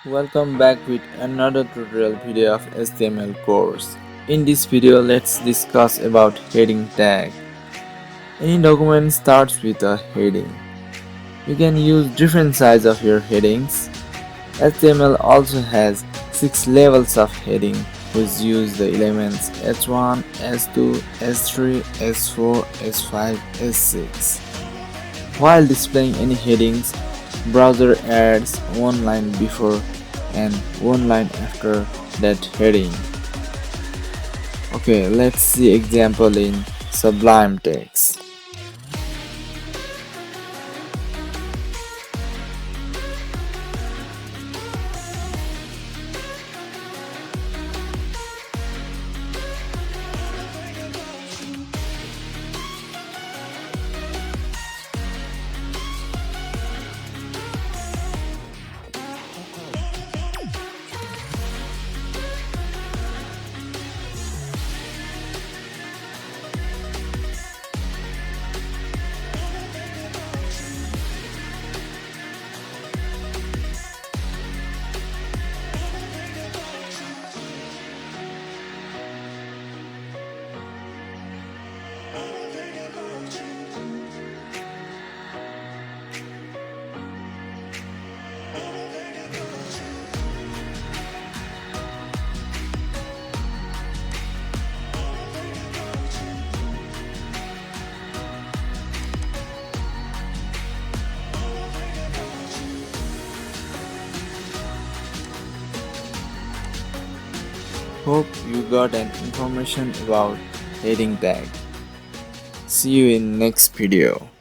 Welcome back with another tutorial video of HTML course. In this video, let's discuss about heading tag. Any document starts with a heading. You can use different sizes of your headings. HTML also has 6 levels of heading which use the elements h1, h2, h3, h4, h5, h6. While displaying any headings, browser adds one line before and one line after that heading. Okay, let's see example in Sublime Text. Hope you got an information about heading tag. See you in next video.